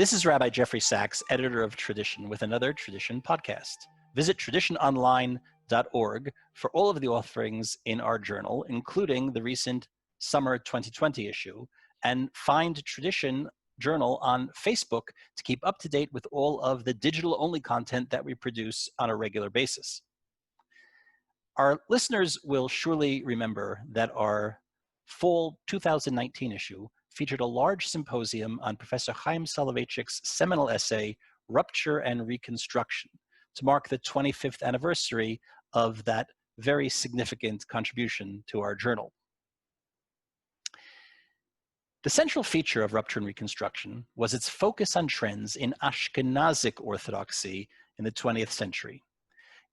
This is Rabbi Jeffrey Sachs, editor of Tradition, with another Tradition podcast. Visit traditiononline.org for all of the offerings in our journal, including the recent summer 2020 issue, and find Tradition Journal on Facebook to keep up to date with all of the digital-only content that we produce on a regular basis. Our listeners will surely remember that our fall 2019 issue featured a large symposium on Professor Chaim Soloveitchik's seminal essay, Rupture and Reconstruction, to mark the 25th anniversary of that very significant contribution to our journal. The central feature of Rupture and Reconstruction was its focus on trends in Ashkenazic orthodoxy in the 20th century.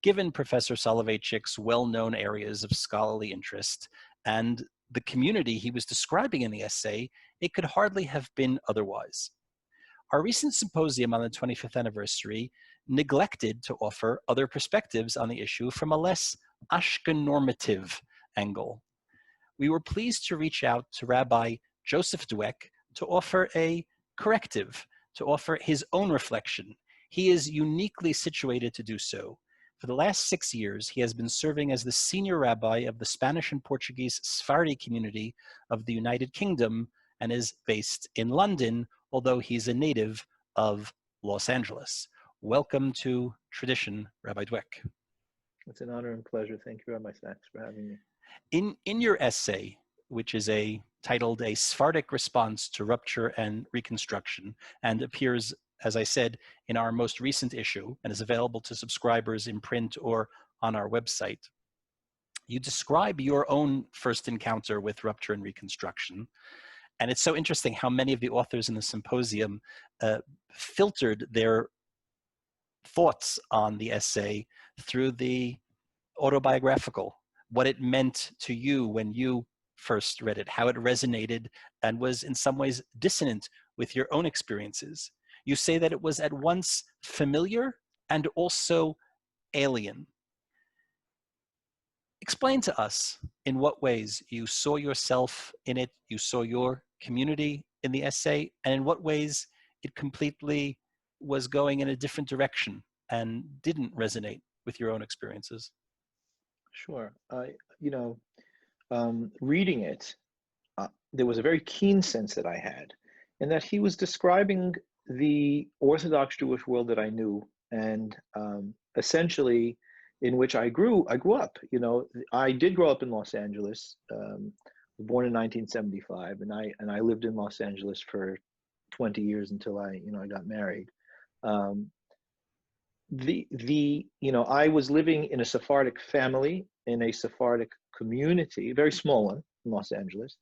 Given Professor Soloveitchik's well-known areas of scholarly interest and the community he was describing in the essay, it could hardly have been otherwise. Our recent symposium on the 25th anniversary neglected to offer other perspectives on the issue from a less Ashkenormative angle. We were pleased to reach out to Rabbi Joseph Dweck to offer a corrective, to offer his own reflection. He is uniquely situated to do so. For the last 6 years, he has been serving as the senior rabbi of the Spanish and Portuguese Sephardic community of the United Kingdom and is based in London, although he's a native of Los Angeles. Welcome to Tradition, Rabbi Dweck. It's an honor and pleasure. Thank you, Rabbi Sachs, for having me. In your essay, which is titled A Sephardic Response to Rupture and Reconstruction, and appears, as I said, in our most recent issue and is available to subscribers in print or on our website, you describe your own first encounter with Rupture and Reconstruction. And it's so interesting how many of the authors in the symposium filtered their thoughts on the essay through the autobiographical, what it meant to you when you first read it, how it resonated and was in some ways dissonant with your own experiences. You say that it was at once familiar and also alien. Explain to us in what ways you saw yourself in it, you saw your community in the essay, and in what ways it completely was going in a different direction and didn't resonate with your own experiences. Sure. Reading it, there was a very keen sense that I had, in that he was describing the Orthodox Jewish world that I knew, and essentially in which I grew up. You know, I did grow up in Los Angeles, born in 1975, and I lived in Los Angeles for 20 years until I got married. I was living in a Sephardic family, in a Sephardic community, a very small one in Los Angeles,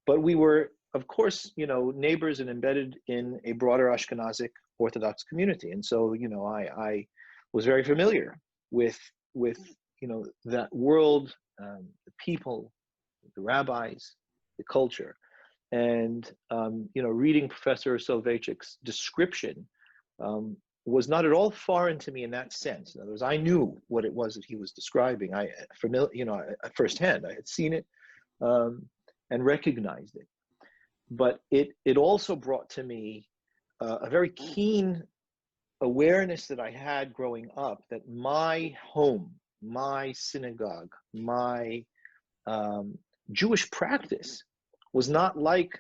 but we were, of course, neighbors and embedded in a broader Ashkenazic Orthodox community. And so, I was very familiar with that world, the people, the rabbis, the culture. And, reading Professor Soloveitchik's description was not at all foreign to me in that sense. In other words, I knew what it was that he was describing. Firsthand, I had seen it and recognized it. But it also brought to me a very keen awareness that I had growing up, that my home, my synagogue, my Jewish practice was not like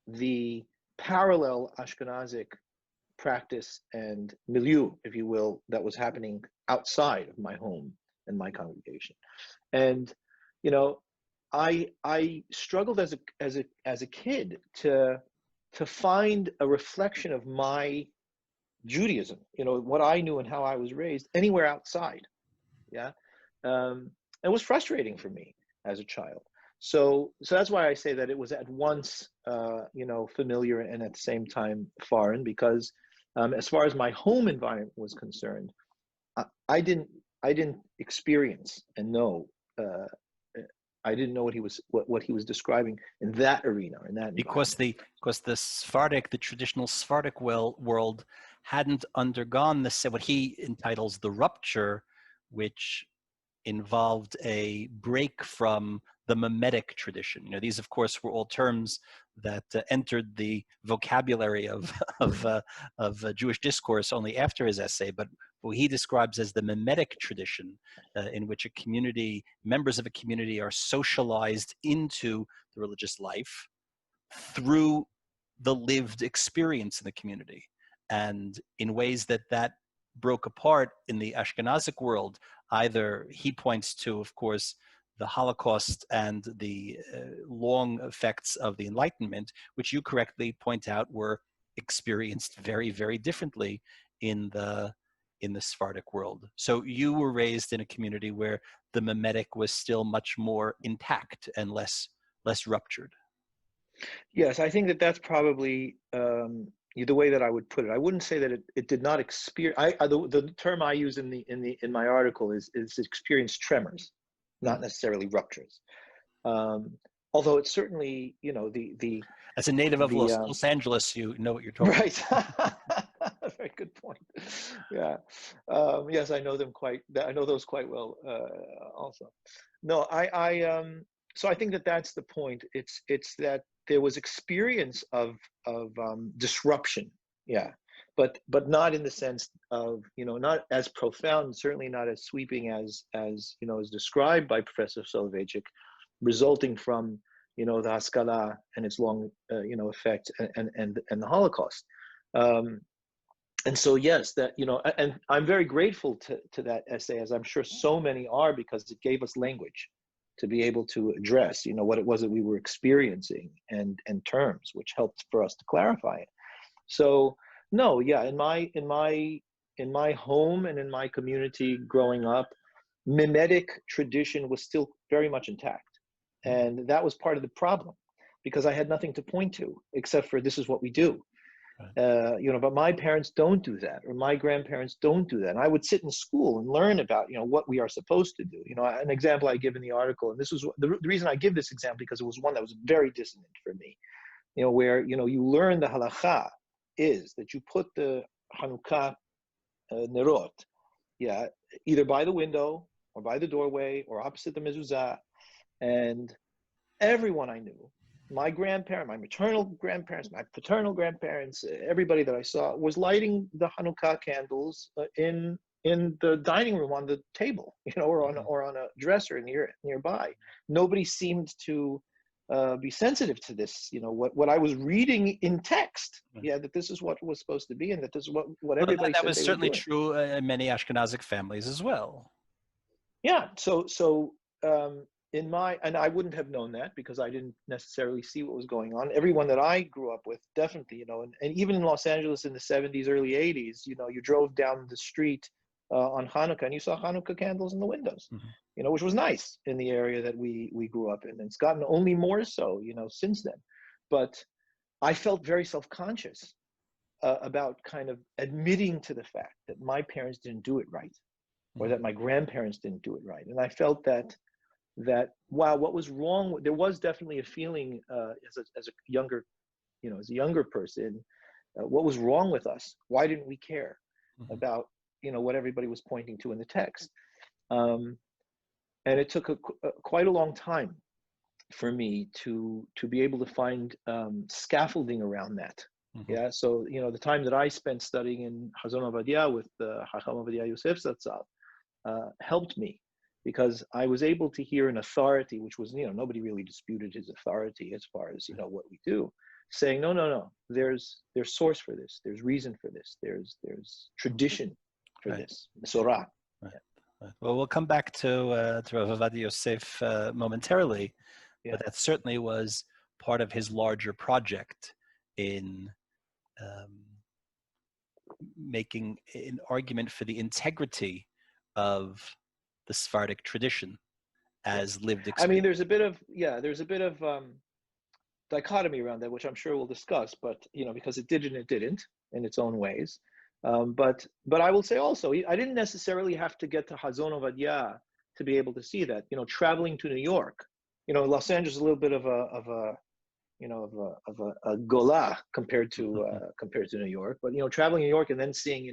the parallel Ashkenazic practice and milieu, if you will, that was happening outside of my home and my congregation. And I struggled as a kid to find a reflection of my Judaism, what I knew and how I was raised, anywhere outside. Yeah, it was frustrating for me as a child. So that's why I say that it was at once familiar and at the same time foreign, because as far as my home environment was concerned, I didn't experience and know. I didn't know what he was describing in that arena, in that because the Sephardic, the traditional Sephardic world hadn't undergone what he entitles the rupture, which involved a break from the Mimetic tradition. These, of course, were all terms that entered the vocabulary of Jewish discourse only after his essay, but what he describes as the Mimetic tradition, in which members of a community are socialized into the religious life through the lived experience in the community, and in ways that broke apart in the Ashkenazic world. Either he points to, of course, the Holocaust and the long effects of the Enlightenment, which you correctly point out were experienced very, very differently in the Sephardic world. So you were raised in a community where the mimetic was still much more intact and less ruptured. Yes, I think that that's probably the way that I would put it. I wouldn't say that it did not experience. The term I use in my article is experience tremors, not necessarily ruptures. Although it's certainly, the as a native of Los Angeles, you know what you're talking about. Right. Very good point. Yeah. Yes, I know them I know those quite well. Also, no, so I think that that's the point. It's that there was experience of disruption, yeah, but not in the sense of, not as profound, certainly not as sweeping as described by Professor Soloveitchik, resulting from the Haskalah and its long effect and the Holocaust. And so yes, that and I'm very grateful to that essay, as I'm sure so many are, because it gave us language to be able to address, what it was that we were experiencing, and terms, which helped for us to clarify it. So no, yeah, in my home and in my community growing up, mimetic tradition was still very much intact, and that was part of the problem, because I had nothing to point to except for this is what we do. But my parents don't do that, or my grandparents don't do that. And I would sit in school and learn about, what we are supposed to do. An example I give in the article, and this was the reason I give this example, because it was one that was very dissonant for me, where, you learn the halacha is that you put the Hanukkah nerot, yeah, either by the window or by the doorway or opposite the mezuzah. And everyone I knew, my grandparents, my maternal grandparents, my paternal grandparents, everybody that I saw was lighting the Hanukkah candles in the dining room on the table, or on a dresser nearby. Nobody seemed to be sensitive to this, what I was reading in text. Yeah, that this is what was supposed to be, and that this is what everybody said. That was certainly true in many Ashkenazic families as well. Yeah. So and I wouldn't have known that, because I didn't necessarily see what was going on. Everyone that I grew up with, definitely, and even in Los Angeles in the 70s, early 80s, you drove down the street on Hanukkah and you saw Hanukkah candles in the windows, which was nice in the area that we grew up in. And it's gotten only more so, since then. But I felt very self-conscious about kind of admitting to the fact that my parents didn't do it right, or that my grandparents didn't do it right. And I felt that wow, what was wrong? There was definitely a feeling as a younger person, what was wrong with us? Why didn't we care about what everybody was pointing to in the text? And it took quite a long time for me to be able to find scaffolding around that. Yeah, so the time that I spent studying in Hazon Ovadia with Hacham Ovadia Yosef Zatzal helped me, because I was able to hear an authority, which was, nobody really disputed his authority as far as, what we do, saying, no, there's source for this, there's reason for this, there's tradition for this, Mesorah. Right. Right. Well, we'll come back to Rav Ovadia Yosef momentarily, but that certainly was part of his larger project in making an argument for the integrity of the Sephardic tradition as lived experience. I mean, there's a bit of dichotomy around that, which I'm sure we'll discuss, but because it did and it didn't in its own ways. But I will say also, I didn't necessarily have to get to Hazon Ovadia to be able to see that. Traveling to New York, Los Angeles is a little bit of a gola compared to New York. But traveling to New York and then seeing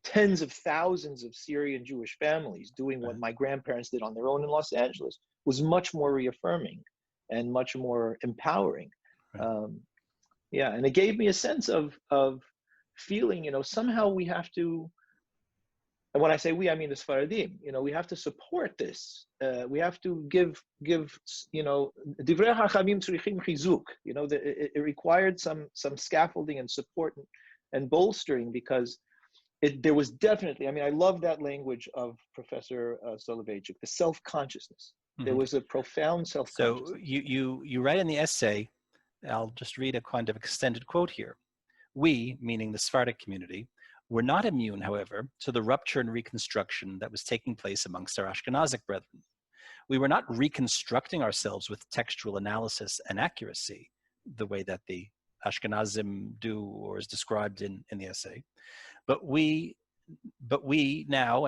tens of thousands of Syrian Jewish families doing what my grandparents did on their own in Los Angeles was much more reaffirming and much more empowering. Yeah, and it gave me a sense of feeling, you know, somehow we have to, and when I say we, I mean the Sephardim, you know, we have to support this. We have to give, you know, divrei hachamim tzrichim chizuk. You know, it required some scaffolding and support and bolstering, because there was definitely, I mean, I love that language of Professor Soloveitchik, the self-consciousness. There was a profound self-consciousness. So you write in the essay, I'll just read a kind of extended quote here. We, meaning the Sephardic community, were not immune, however, to the rupture and reconstruction that was taking place amongst our Ashkenazic brethren. We were not reconstructing ourselves with textual analysis and accuracy, the way that the Ashkenazim do or is described in the essay, but we now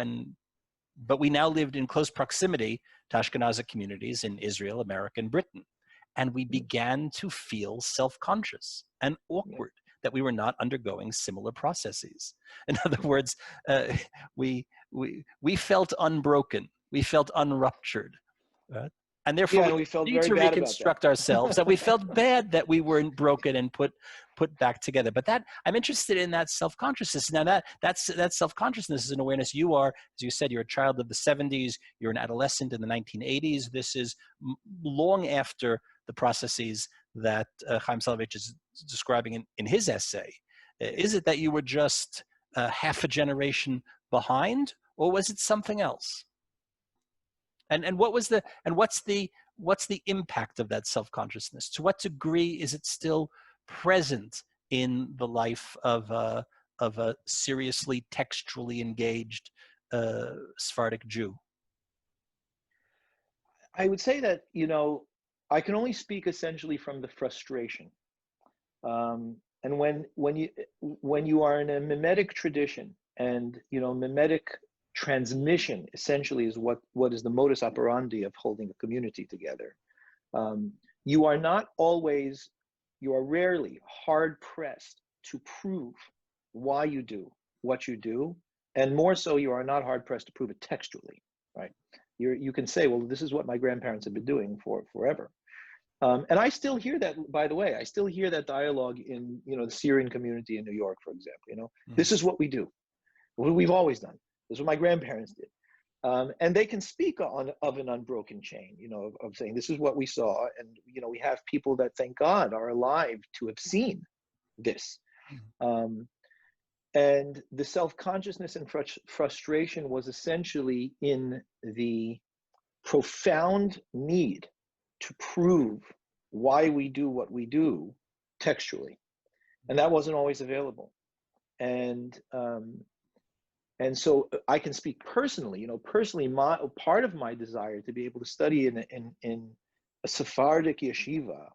lived in close proximity to Ashkenazic communities in Israel, America, and Britain, and we began to feel self-conscious and awkward that we were not undergoing similar processes. In other words, we felt unbroken, we felt unruptured, right? And therefore we felt need very to bad reconstruct about that. ourselves. And we felt bad that we weren't broken and put back together. But that, I'm interested in that self-consciousness. Now that self-consciousness is an awareness. You are, as you said, you're a child of the 70s. You're an adolescent in the 1980s. This is long after the processes that Chaim Soloveitchik is describing in his essay. Is it that you were just half a generation behind, or was it something else? And what's the impact of that self-consciousness? To what degree is it still present in the life of a seriously textually engaged Sephardic Jew? I would say that, you know, I can only speak essentially from the frustration. And when you are in a mimetic tradition, and, you know, mimetic transmission essentially is what is the modus operandi of holding a community together. You are rarely hard pressed to prove why you do what you do, and more so, you are not hard pressed to prove it textually, right? You can say, well, this is what my grandparents have been doing for forever. And I still hear that, by the way. I still hear that dialogue in, you know, the Syrian community in New York, for example. You know, this is what we do. What we've always done. This is what my grandparents did. And they can speak of an unbroken chain, you know, of saying this is what we saw. And, you know, we have people that, thank God, are alive to have seen this. And the self-consciousness and frustration was essentially in the profound need to prove why we do what we do textually. And that wasn't always available. And so I can speak personally, you know, part of my desire to be able to study in a Sephardic yeshiva,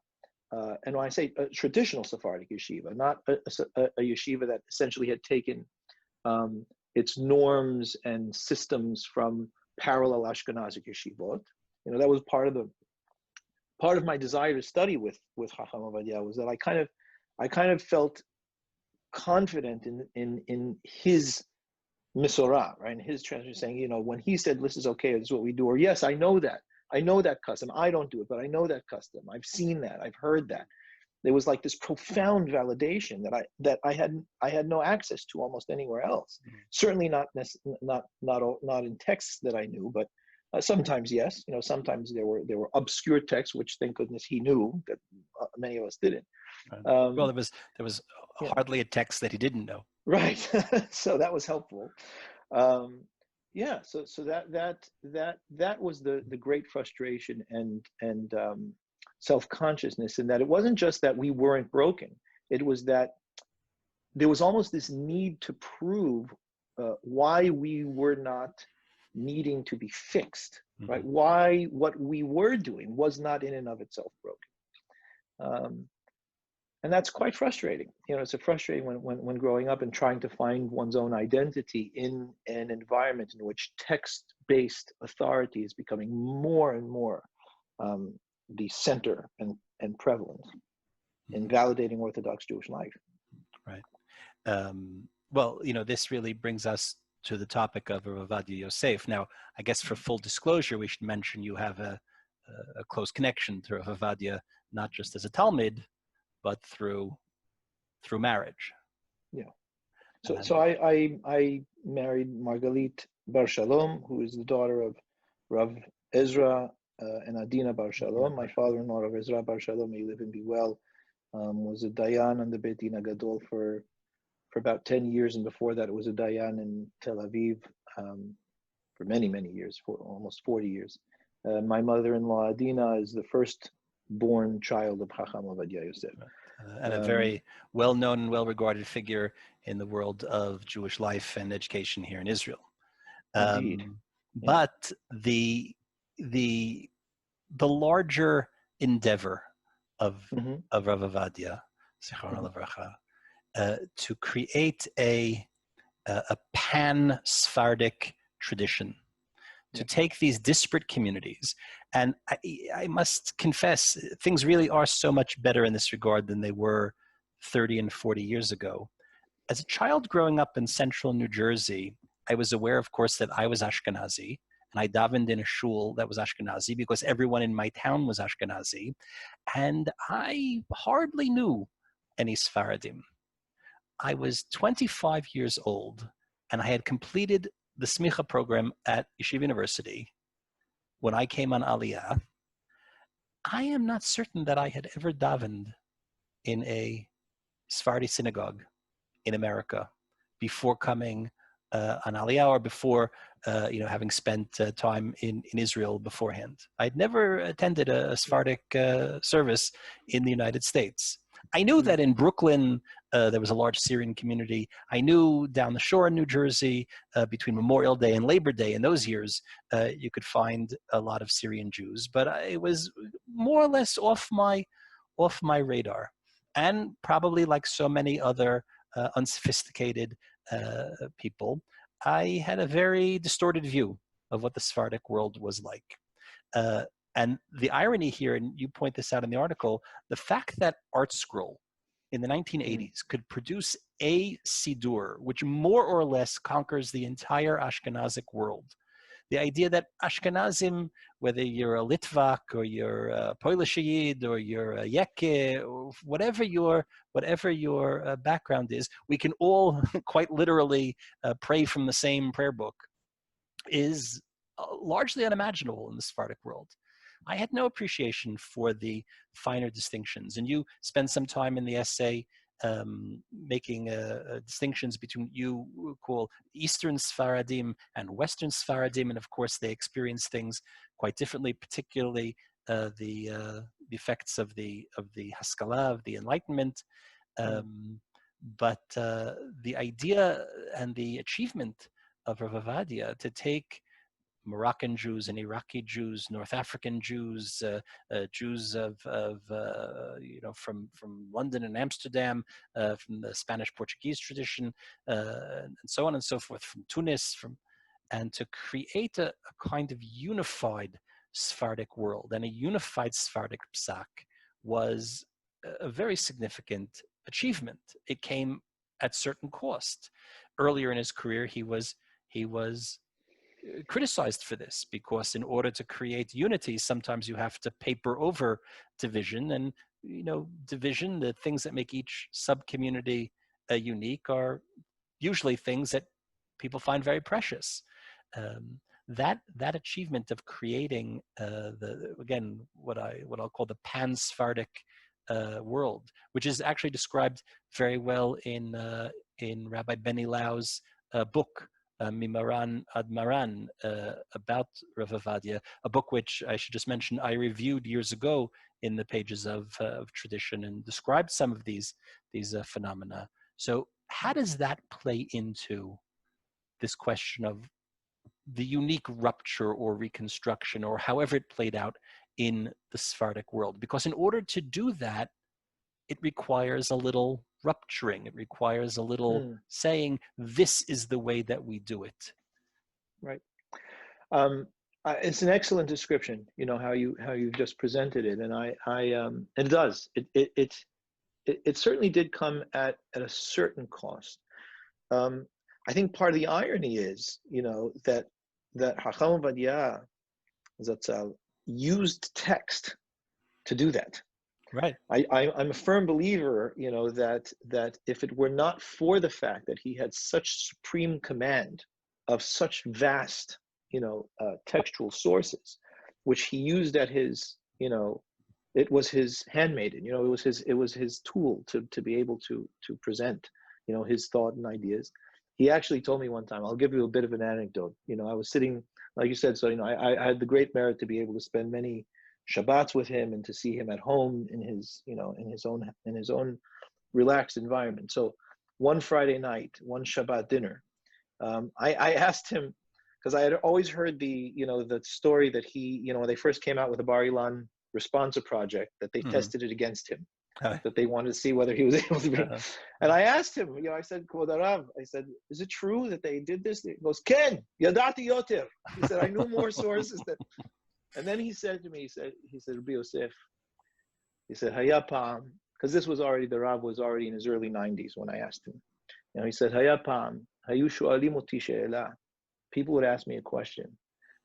and when I say a traditional Sephardic yeshiva, not a yeshiva that essentially had taken its norms and systems from parallel Ashkenazic yeshivot, you know, that was part of my desire to study with Chacham Ovadia, was that I kind of felt confident in his Misorah, right? And his translation saying, you know, when he said, this is okay, this is what we do, or yes, I know that custom. I don't do it, but I know that custom. I've seen that. I've heard that. There was like this profound validation that I had no access to almost anywhere else. Certainly not in texts that I knew, but sometimes yes. You know, sometimes there were obscure texts, which thank goodness he knew that many of us didn't. Well, there was hardly a text that he didn't know. Right. So that was helpful. Yeah. So that was the great frustration and self-consciousness, in that it wasn't just that we weren't broken. It was that there was almost this need to prove why we were not needing to be fixed, right? Why what we were doing was not in and of itself broken. And that's quite frustrating. You know, it's frustrating when growing up and trying to find one's own identity in an environment in which text-based authority is becoming more and more the center and prevalent in validating Orthodox Jewish life. Right. Well, this really brings us to the topic of Rav Ovadia Yosef. Now, I guess for full disclosure, we should mention you have a close connection to Rav Ovadia, not just as a Talmud, but through marriage. Yeah. So I married Margalit Bar Shalom, who is the daughter of Rav Ezra and Adina Bar Shalom. My father-in-law, Rav Ezra Bar Shalom, may live and be well, was a Dayan on the Beit Din Gadol for about 10 years, and before that, it was a Dayan in Tel Aviv for many, many years, for almost 40 years. My mother-in-law, Adina, is the first-born child of Chacham Ovadia Yosef. And a very well-known and well-regarded figure in the world of Jewish life and education here in Israel. Indeed. But the larger endeavor of Rav Ovadia, Zichrono Livracha, to create a pan-Sefardic tradition, to take these disparate communities. And I must confess, things really are so much better in this regard than they were 30 and 40 years ago. As a child growing up in central New Jersey, I was aware, of course, that I was Ashkenazi, and I davened in a shul that was Ashkenazi because everyone in my town was Ashkenazi, and I hardly knew any Sephardim. I was 25 years old, and I had completed the smicha program at Yeshiva University when I came on Aliyah. I am not certain that I had ever davened in a Sephardi synagogue in America before coming on Aliyah, or before having spent time in Israel beforehand. I'd never attended a Sephardic service in the United States. I knew that in Brooklyn there was a large Syrian community. I knew down the shore in New Jersey, between Memorial Day and Labor Day in those years, you could find a lot of Syrian Jews, but it was more or less off my radar. And probably like so many other unsophisticated people, I had a very distorted view of what the Sephardic world was like. And the irony here, and you point this out in the article, the fact that Art Scroll in the 1980s could produce a Sidur, which more or less conquers the entire Ashkenazic world. The idea that Ashkenazim, whether you're a Litvak or you're a Polish Yid or you're a Yeke, or whatever your background is, we can all quite literally pray from the same prayer book, is largely unimaginable in the Sephardic world. I had no appreciation for the finer distinctions, and you spend some time in the essay making distinctions between you call Eastern Sephardim and Western Sephardim, and of course they experience things quite differently, particularly the effects of the Haskalah, of the Enlightenment. But the idea and the achievement of Rav Ovadia to take Moroccan Jews and Iraqi Jews, North African Jews, Jews from London and Amsterdam, from the Spanish Portuguese tradition, and so on and so forth, from Tunis, and to create a kind of unified Sephardic world and a unified Sephardic psak was a very significant achievement. It came at certain cost. Earlier in his career, he was criticized for this, because in order to create unity, sometimes you have to paper over division, and division, the things that make each sub-community unique, are usually things that people find very precious. That achievement of creating what I'll call the pan-Sefardic world, which is actually described very well in Rabbi Benny Lau's book, Mimaran Ad Maran, about Rav Ovadia, a book which I should just mention I reviewed years ago in the pages of tradition, and described some of these phenomena. So how does that play into this question of the unique rupture or reconstruction, or however it played out in the Sephardic world? Because in order to do that, it requires a little rupturing. It requires a little saying, this is the way that we do it. Right. It's an excellent description, how you've just presented it. And and it does. It certainly did come at a certain cost. I think part of the irony is, that Hacham Ovadia Zatzal used text to do that. Right. I'm a firm believer, that if it were not for the fact that he had such supreme command of such vast, textual sources, which he used at his, it was his handmaiden, it was his tool to be able to present, his thought and ideas. He actually told me one time, I'll give you a bit of an anecdote. I was sitting, like you said, so I had the great merit to be able to spend many Shabbats with him and to see him at home in his, in his own relaxed environment. So one Friday night, one Shabbat dinner, I asked him, because I had always heard the story that he, when they first came out with the Bar Ilan Responsa project, that they tested it against him, that they wanted to see whether he was able to be. And I asked him, I said, Kvod Harav, I said, is it true that they did this? He goes, Ken, yadati yoter. He said, I knew more sources that. And then he said to me, he said, Rabbi Yosef, he said, Hayapam, because this was already, the Rav was already in his early 90s when I asked him. He said, Hayapam, hayu shu'alim oti she'ela. People would ask me a question.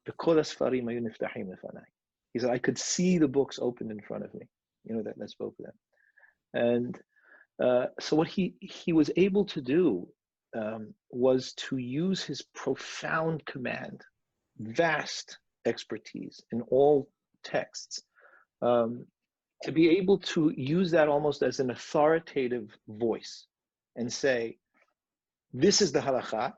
V'kol hasfarim hayu niftachim lefanai. He said, I could see the books opened in front of me, that spoke to them. And so what he was able to do was to use his profound command, vast expertise in all texts, to be able to use that almost as an authoritative voice and say, this is the halakha,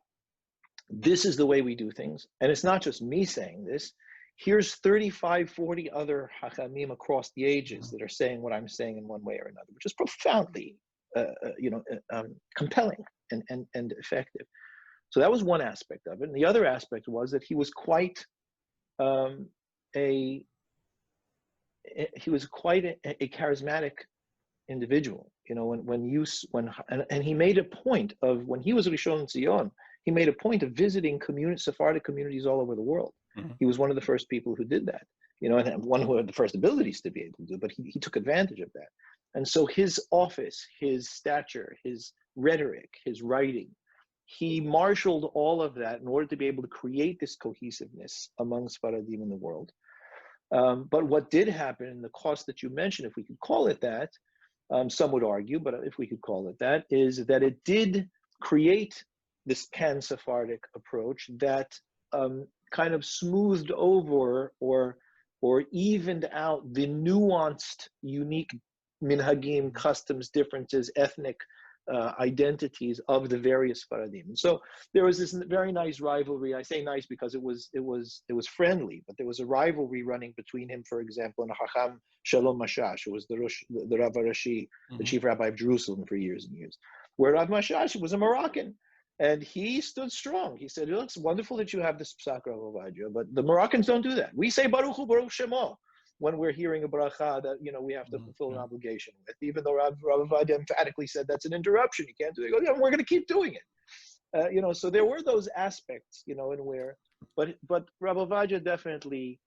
this is the way we do things. And it's not just me saying this. Here's 35, 40 other hachamim across the ages that are saying what I'm saying in one way or another, which is profoundly compelling and effective. So that was one aspect of it. And the other aspect was that he was quite a charismatic individual. And he made a point of, when he was Rishon Zion, he made a point of visiting Sephardic communities all over the world. He was one of the first people who did that, and one who had the first abilities to be able to do it, but he took advantage of that. And so his office, his stature, his rhetoric, his writing, he marshaled all of that in order to be able to create this cohesiveness among Sfaradim in the world. But what did happen, and the cost that you mentioned, if we could call it that, some would argue, but if we could call it that, is that it did create this pan-Sephardic approach that kind of smoothed over or evened out the nuanced, unique minhagim, customs, differences, ethnic identities of the various Faradim. And so there was this very nice rivalry. I say nice because it was friendly, but there was a rivalry running between him, for example, and Hacham Shalom Mashash, who was the Rav Rashi, the chief rabbi of Jerusalem for years and years, where Rav Mashash was a Moroccan. And he stood strong. He said, it's wonderful that you have this Psak Rav Ovadia, but the Moroccans don't do that. We say Baruch Hu Baruch Shemo when we're hearing a bracha that we have to fulfill an obligation with, even though Rav Ovadia emphatically said that's an interruption. You can't do it. We're going to keep doing it. So there were those aspects, in where, but Rav Ovadia definitely,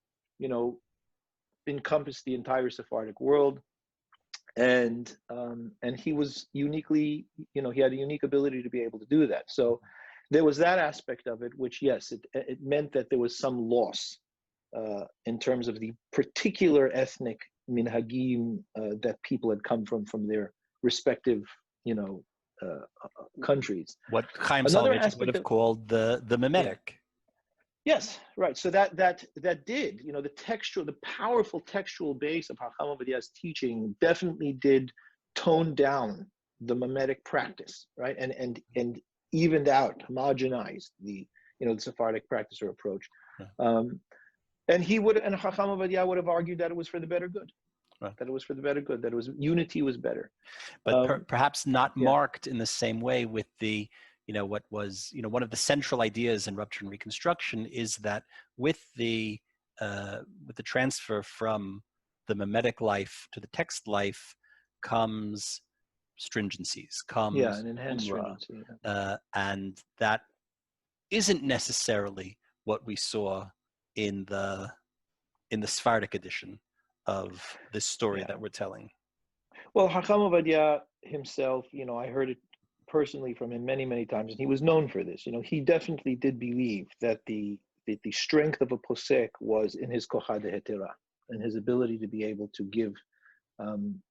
encompassed the entire Sephardic world. And he was uniquely, he had a unique ability to be able to do that. So there was that aspect of it, which, yes, it meant that there was some loss in terms of the particular ethnic minhagim that people had come from their respective, countries. What Chaim Soloveitchik would have called the mimetic. Yeah. Yes, right. So that did, the textual, the powerful textual base of Hacham Ovadiah's teaching definitely did tone down the mimetic practice, right? And evened out, homogenized the Sephardic practice or approach. And Hacham Ovadiah would have argued that it was for the better good. Right. That it was for the better good, that it was unity was better. But perhaps not marked in the same way with the what was, one of the central ideas in Rupture and Reconstruction is that with the transfer from the mimetic life to the text life comes stringencies, comes an enhanced stringency. And that isn't necessarily what we saw in the Sephardic edition of this story that we're telling. Well, Hacham Ovadia himself, I heard it personally from him many, many times, and he was known for this. He definitely did believe that the strength of a posek was in his kocha dehetera, and his ability to be able to give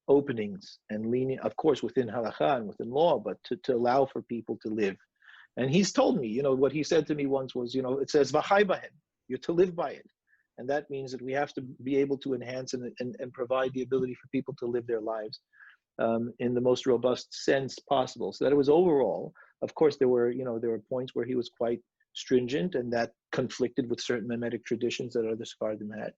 openings and leaning, of course, within halakha and within law, but to allow for people to live. And he's told me, what he said to me once was, it says v'chai bahem, you're to live by it. And that means that we have to be able to enhance and provide the ability for people to live their lives in the most robust sense possible. So that it was overall, of course, there were points where he was quite stringent, and that conflicted with certain Mimetic traditions that other Sephardim had.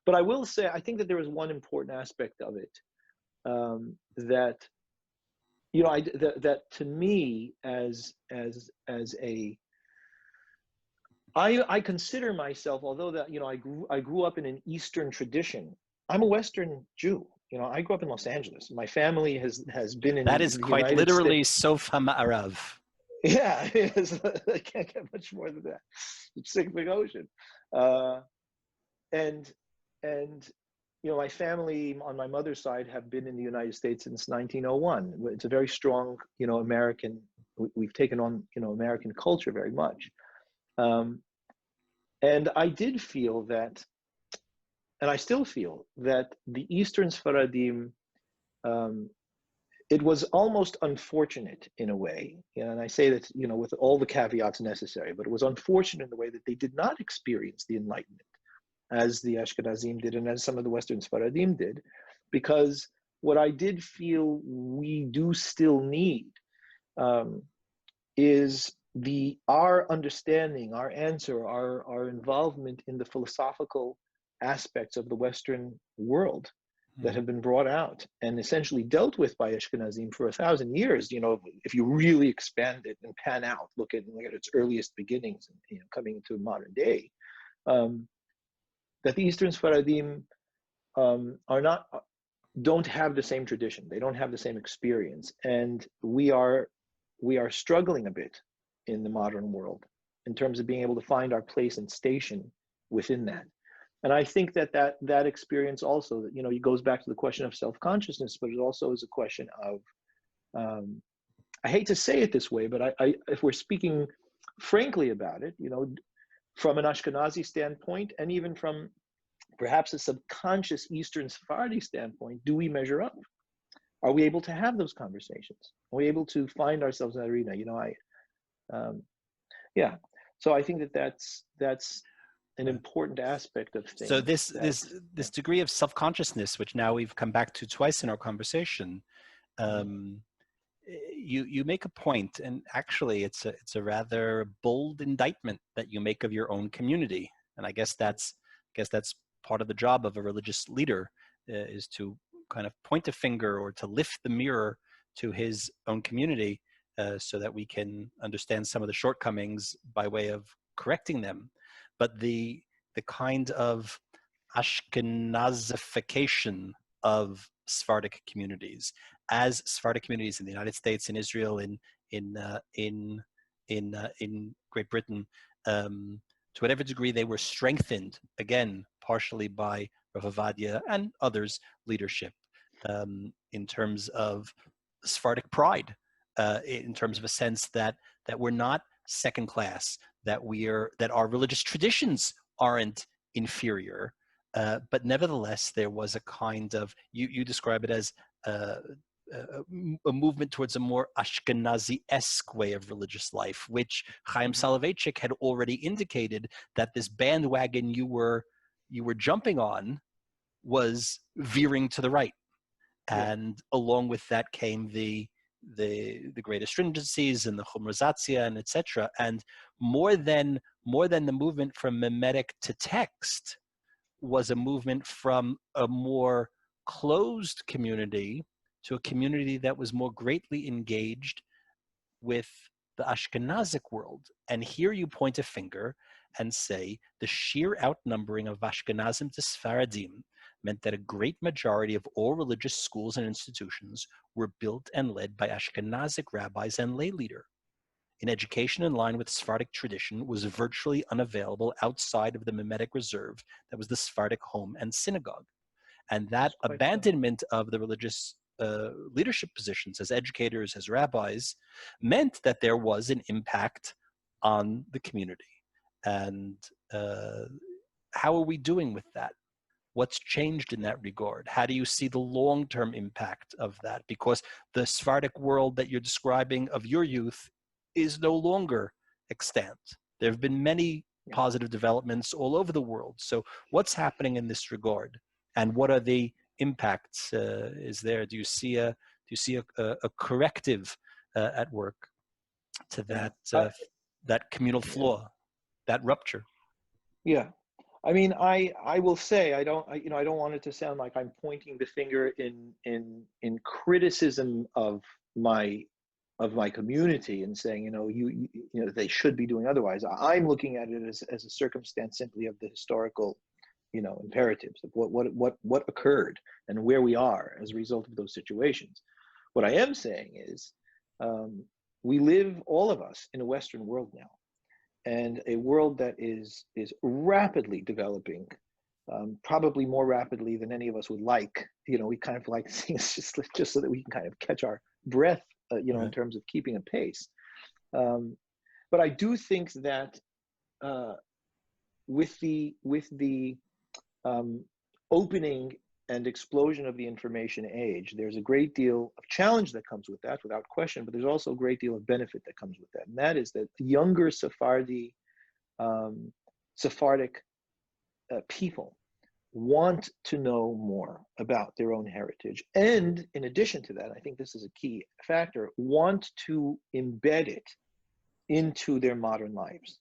But I will say, I think that there was one important aspect of it that to me I consider myself, although that I grew up in an Eastern tradition. I'm a Western Jew. I grew up in Los Angeles. My family has been in That is the quite United literally States. Sof HaMa'arav. Yeah, it is. I can't get much more than that. The Pacific Ocean, and my family on my mother's side have been in the United States since 1901. It's a very strong, American. We've taken on, American culture very much. And I did feel that, and I still feel that the Eastern Sfaradim, it was almost unfortunate in a way, and I say that, with all the caveats necessary, but it was unfortunate in the way that they did not experience the Enlightenment as the Ashkenazim did and as some of the Western Sfaradim did, because what I did feel we do still need is our understanding, our answer, our involvement in the philosophical aspects of the Western world that have been brought out and essentially dealt with by Ashkenazim for 1,000 years. If you really expand it and pan out, look at its earliest beginnings, and coming into modern day, that the Eastern Sfaradim don't have the same tradition. They don't have the same experience, and we are struggling a bit in the modern world in terms of being able to find our place and station within that. And I think that experience also, it goes back to the question of self-consciousness, but it also is a question of, I hate to say it this way, but if we're speaking frankly about it, from an Ashkenazi standpoint, and even from perhaps a subconscious Eastern Sephardi standpoint, do we measure up? Are we able to have those conversations? Are we able to find ourselves in that arena? So I think that's an important aspect of things. So this degree of self-consciousness, which now we've come back to twice in our conversation, you make a point, and actually it's a rather bold indictment that you make of your own community. And I guess that's part of the job of a religious leader, is to kind of point a finger or to lift the mirror to his own community, so that we can understand some of the shortcomings by way of correcting them. But the kind of Ashkenazification of Sephardic communities, as Sephardic communities in the United States, in Israel, in Great Britain, to whatever degree they were strengthened, again, partially by Rav Ovadia and others' leadership, in terms of Sephardic pride, in terms of a sense that we're not second class, that our religious traditions aren't inferior, but nevertheless there was a kind of, you describe it as a movement towards a more Ashkenazi-esque way of religious life, which Chaim Soloveitchik had already indicated that this bandwagon you were jumping on was veering to the right. And along with that came the great astringencies and the chumrazatzia and etc. And more than the movement from mimetic to text was a movement from a more closed community to a community that was more greatly engaged with the Ashkenazic world. And here you point a finger and say the sheer outnumbering of Ashkenazim to Sephardim meant that a great majority of all religious schools and institutions were built and led by Ashkenazic rabbis and lay leader. An education in line with Sephardic tradition was virtually unavailable outside of the mimetic reserve that was the Sephardic home and synagogue. And that abandonment of the religious leadership positions as educators, as rabbis, meant that there was an impact on the community. And how are we doing with that? What's changed in that regard? How do you see the long-term impact of that? Because the Sephardic world that you're describing of your youth is no longer extant. There have been many positive developments all over the world. So what's happening in this regard? And what are the impacts is there? Do you see a corrective at work to that that communal flaw, that rupture? Yeah. I mean, I will say I don't want it to sound like I'm pointing the finger in criticism of my community and saying, you know, they should be doing otherwise. I'm looking at it as a circumstance simply of the historical, imperatives of what occurred and where we are as a result of those situations. What I am saying is, we live, all of us, in a Western world now, and a world that is rapidly developing, probably more rapidly than any of us would like. We kind of like things just so that we can kind of catch our breath, in terms of keeping a pace. But I do think that with the opening and explosion of the information age, there's a great deal of challenge that comes with that, without question, but there's also a great deal of benefit that comes with that. And that is that younger Sephardic people want to know more about their own heritage. And in addition to that, I think this is a key factor, want to embed it into their modern lives.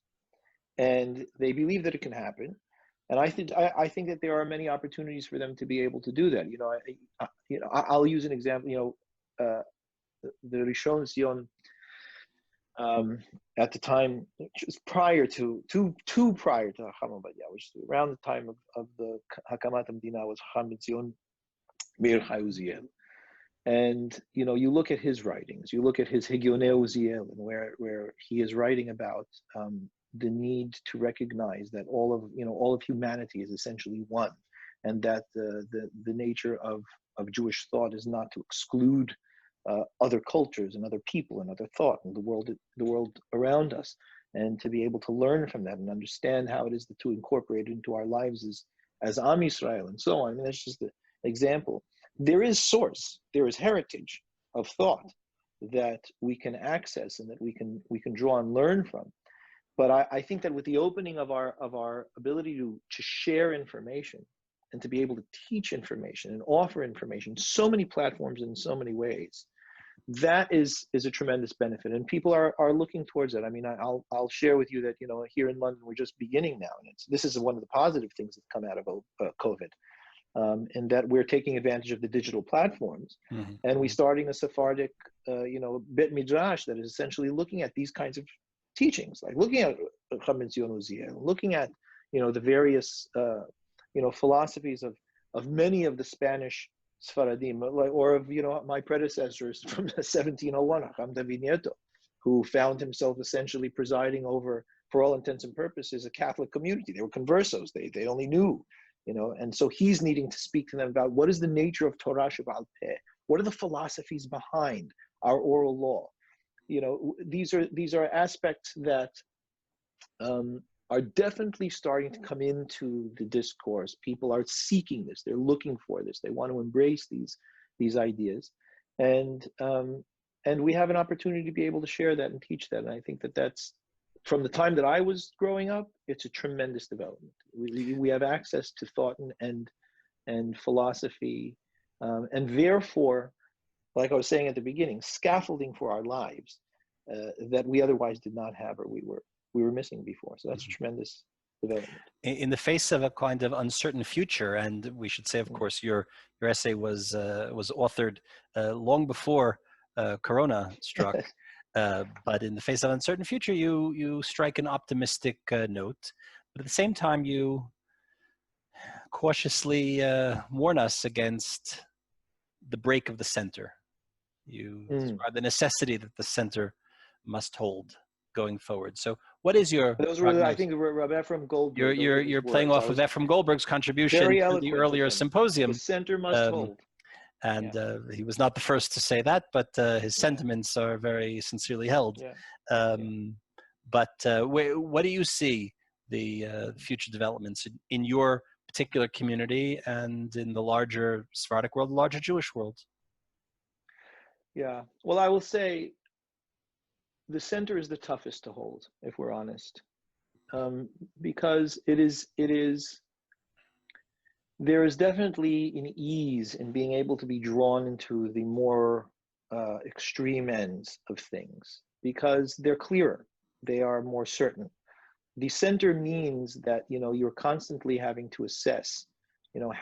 And they believe that it can happen. And I think that there are many opportunities for them to be able to do that. I'll use an example. The Rishon Zion, at the time, just prior to prior to Chacham Ovadia, which is around the time of the Hakamat Hamdina, was Chacham Zion Meir Chai Uziel. And you look at his writings, you look at his Higionei Uziel, and where he is writing about the need to recognize that all of humanity is essentially one, and that the nature of Jewish thought is not to exclude other cultures and other people and other thought and the world around us, and to be able to learn from that and understand how it is to incorporate it into our lives as Am Yisrael and so on. I mean, that's just an example. There is source, there is heritage of thought that we can access and that we can draw and learn from. But I think that with the opening of our ability to share information and to be able to teach information and offer information, so many platforms in so many ways, that is a tremendous benefit. And people are looking towards that. I mean, I'll share with you that, here in London, we're just beginning now. And this is one of the positive things that come out of COVID, in that we're taking advantage of the digital platforms. Mm-hmm. And we're starting a Sephardic, Bet Midrash that is essentially looking at these kinds of teachings, like looking at Chacham Zion Uziel, looking at the various philosophies of many of the Spanish Sfaradim, or of my predecessors from 1701, Chacham David Nieto, who found himself essentially presiding over, for all intents and purposes, a Catholic community. They were conversos. They only knew, and so he's needing to speak to them about what is the nature of Torah Sheba'al Peh, what are the philosophies behind our oral law. These are aspects that are definitely starting to come into the discourse. People are seeking this; they're looking for this. They want to embrace these ideas, and we have an opportunity to be able to share that and teach that. And I think that's, from the time that I was growing up, it's a tremendous development. We have access to thought and philosophy, and therefore, like I was saying at the beginning, scaffolding for our lives that we otherwise did not have, or we were missing before. So that's a tremendous development. In the face of a kind of uncertain future, and we should say, of course, your essay was authored long before Corona struck, but in the face of uncertain future, you strike an optimistic note, but at the same time, you cautiously warn us against the break of the center. You describe the necessity that the center must hold going forward. So what is your Those were, I think, Rabbi Ephraim Goldberg. You're playing off of Ephraim Goldberg's contribution to the earlier symposium. The center must hold. And Yeah. he was not the first to say that, but his Yeah. sentiments are very sincerely held. Yeah. But what do you see the future developments in your particular community and in the larger Sephardic world, the larger Jewish world? Yeah. Well, I will say the center is the toughest to hold, if we're honest, because there is definitely an ease in being able to be drawn into the more extreme ends of things because they're clearer, they are more certain. The center means that you're constantly having to assess,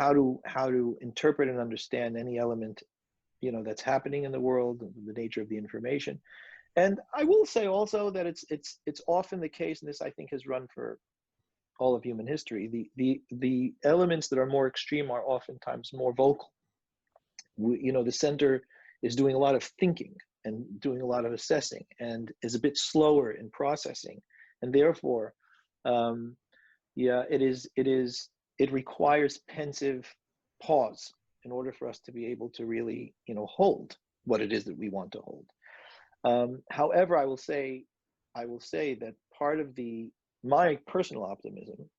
how to interpret and understand any element that's happening in the world, the nature of the information. And I will say also that it's often the case, and this I think has run for all of human history. The elements that are more extreme are oftentimes more vocal. The center is doing a lot of thinking and doing a lot of assessing, and is a bit slower in processing, and therefore, it requires pensive pause in order for us to be able to really hold what it is that we want to hold. However, I will say that part of my personal optimism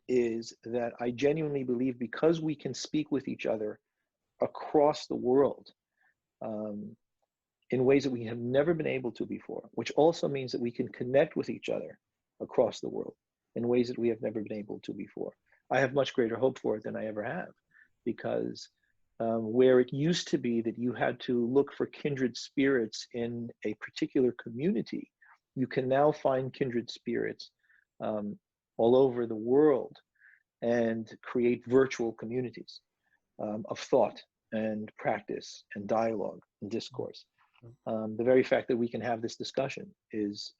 is that I genuinely believe, because we can speak with each other across the world in ways that we have never been able to before, which also means that we can connect with each other across the world in ways that we have never been able to before. I have much greater hope for it than I ever have, because where it used to be that you had to look for kindred spirits in a particular community, you can now find kindred spirits all over the world and create virtual communities of thought and practice and dialogue and discourse. The very fact that we can have this discussion is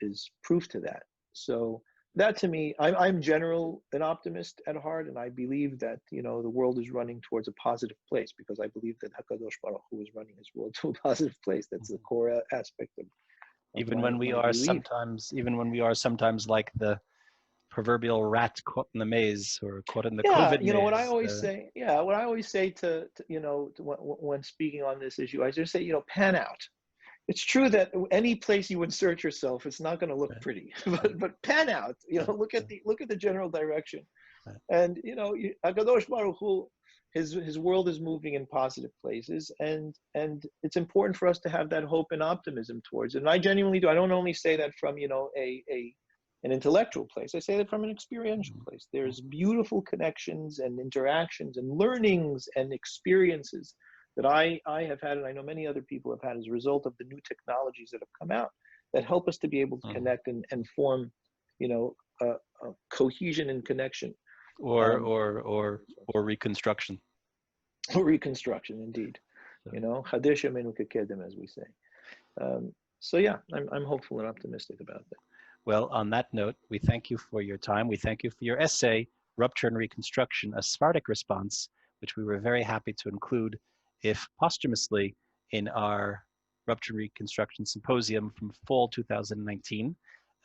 proof to that. So that, to me, I'm an optimist at heart, and I believe that the world is running towards a positive place, because I believe that Hakadosh Baruch Hu is running his world to a positive place. That's the core aspect of Even my when we are belief. sometimes like the proverbial rat caught in the maze or caught in the Yeah, COVID what I maze. always say, when speaking on this issue, I just say, pan out. It's true that any place you insert yourself, it's not going to look pretty, but pan out. Look at the general direction, and Hakadosh Baruch Hu, his world is moving in positive places, and it's important for us to have that hope and optimism towards it. And I genuinely do. I don't only say that from an intellectual place. I say that from an experiential place. There's beautiful connections and interactions and learnings and experiences that I have had, and I know many other people have had, as a result of the new technologies that have come out, that help us to be able to connect and form, a cohesion and connection. Or reconstruction. Or reconstruction, indeed. Chadesha menu kekedem, as we say. So yeah, I'm hopeful and optimistic about that. Well, on that note, we thank you for your time. We thank you for your essay, Rupture and Reconstruction, a Sephardic Response, which we were very happy to include, if posthumously, in our Rupture and Reconstruction Symposium from fall 2019.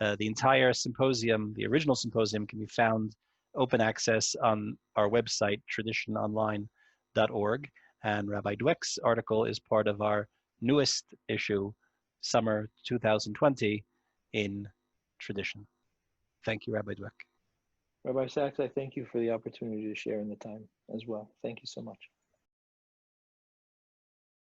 The entire symposium, the original symposium, can be found open access on our website, traditiononline.org. And Rabbi Dweck's article is part of our newest issue, summer 2020, in Tradition. Thank you, Rabbi Dweck. Rabbi Sachs, I thank you for the opportunity to share in the time as well. Thank you so much.